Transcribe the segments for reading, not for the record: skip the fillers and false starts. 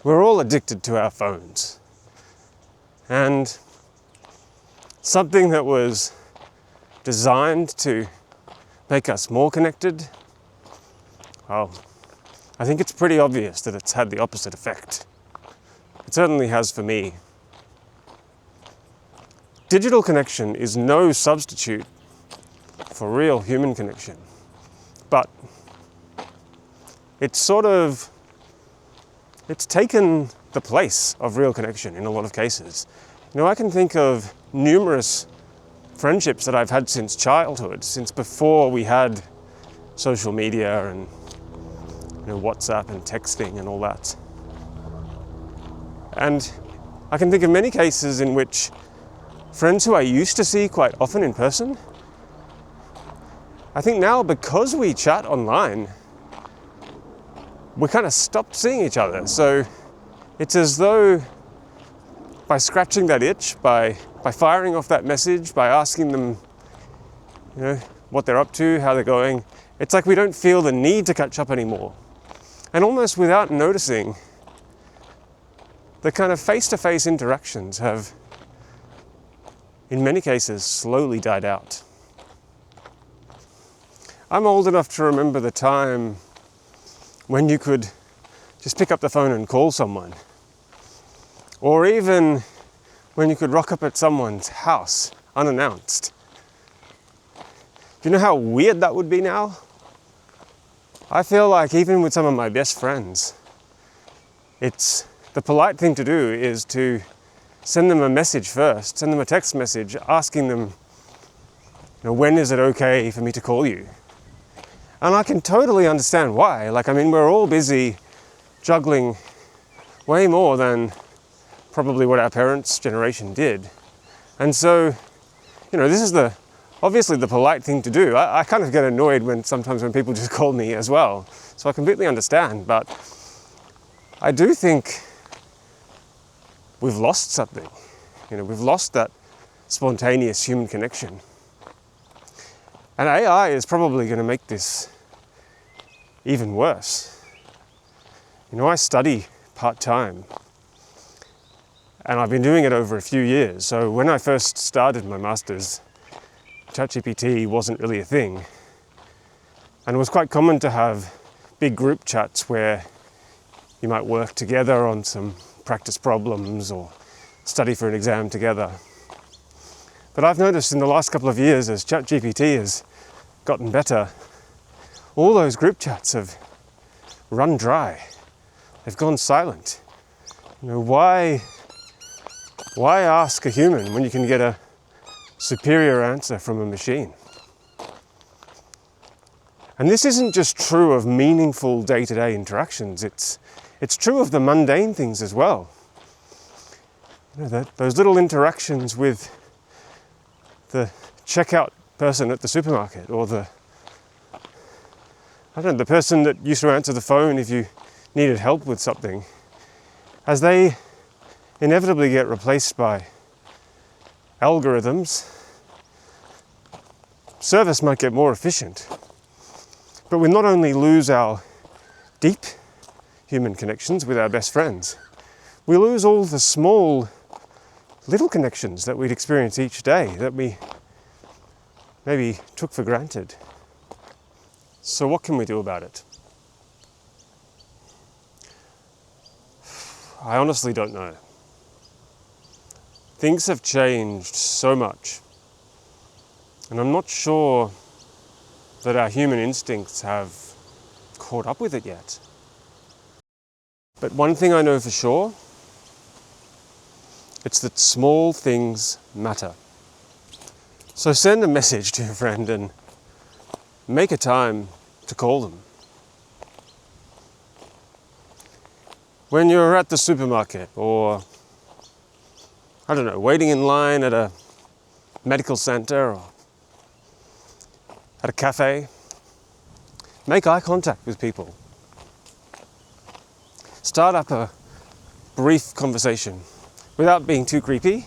we're all addicted to our phones. And something that was designed to make us more connected, well, I think it's pretty obvious that it's had the opposite effect. It certainly has for me. Digital connection is no substitute for real human connection, but it's taken the place of real connection in a lot of cases. You know, I can think of numerous friendships that I've had since childhood, since before we had social media and WhatsApp and texting and all that. And I can think of many cases in which friends who I used to see quite often in person, I think now because we chat online, we kind of stopped seeing each other. So it's as though by scratching that itch, by firing off that message, by asking them, what they're up to, how they're going, it's like we don't feel the need to catch up anymore. And almost without noticing, the kind of face-to-face interactions have, in many cases, slowly died out. I'm old enough to remember the time when you could just pick up the phone and call someone. Or even when you could rock up at someone's house unannounced. Do you know how weird that would be now? I feel like even with some of my best friends, it's the polite thing to do is to send them a message first, send them a text message asking them, when is it okay for me to call you? And I can totally understand why. We're all busy juggling way more than probably what our parents' generation did. And so, this is obviously the polite thing to do. I kind of get annoyed sometimes when people just call me as well. So I completely understand, but I do think we've lost something. We've lost that spontaneous human connection. And AI is probably going to make this even worse. I study part-time, and I've been doing it over a few years. So when I first started my master's, ChatGPT wasn't really a thing. And it was quite common to have big group chats where you might work together on some practice problems or study for an exam together. But I've noticed in the last couple of years, as ChatGPT has gotten better, all those group chats have run dry. They've gone silent. Why ask a human when you can get a superior answer from a machine? And this isn't just true of meaningful day-to-day interactions, it's true of the mundane things as well. Those little interactions with the checkout person at the supermarket, or the person that used to answer the phone if you needed help with something, as they inevitably get replaced by algorithms, service might get more efficient. But we not only lose our deep human connections with our best friends, we lose all the small little connections that we'd experience each day that we maybe took for granted. So what can we do about it? I honestly don't know. Things have changed so much, and I'm not sure that our human instincts have caught up with it yet. But one thing I know for sure, it's that small things matter. So send a message to your friend and make a time to call them. When you're at the supermarket, or waiting in line at a medical center or at a cafe, make eye contact with people. Start up a brief conversation without being too creepy.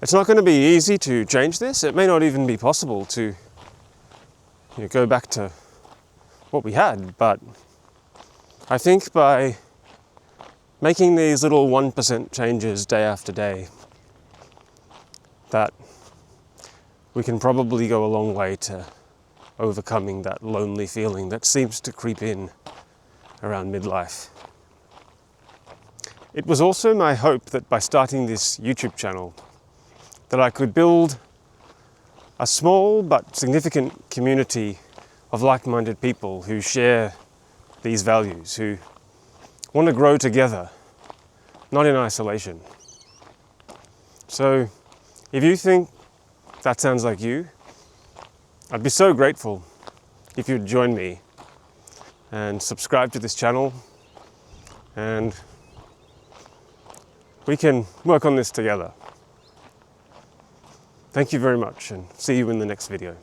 It's not going to be easy to change this. It may not even be possible to go back to what we had, but I think by making these little 1% changes day after day, that we can probably go a long way to overcoming that lonely feeling that seems to creep in around midlife. It was also my hope that by starting this YouTube channel, that I could build a small but significant community of like-minded people who share these values, who want to grow together, not in isolation. So if you think that sounds like you, I'd be so grateful if you'd join me and subscribe to this channel, and we can work on this together. Thank you very much, and see you in the next video.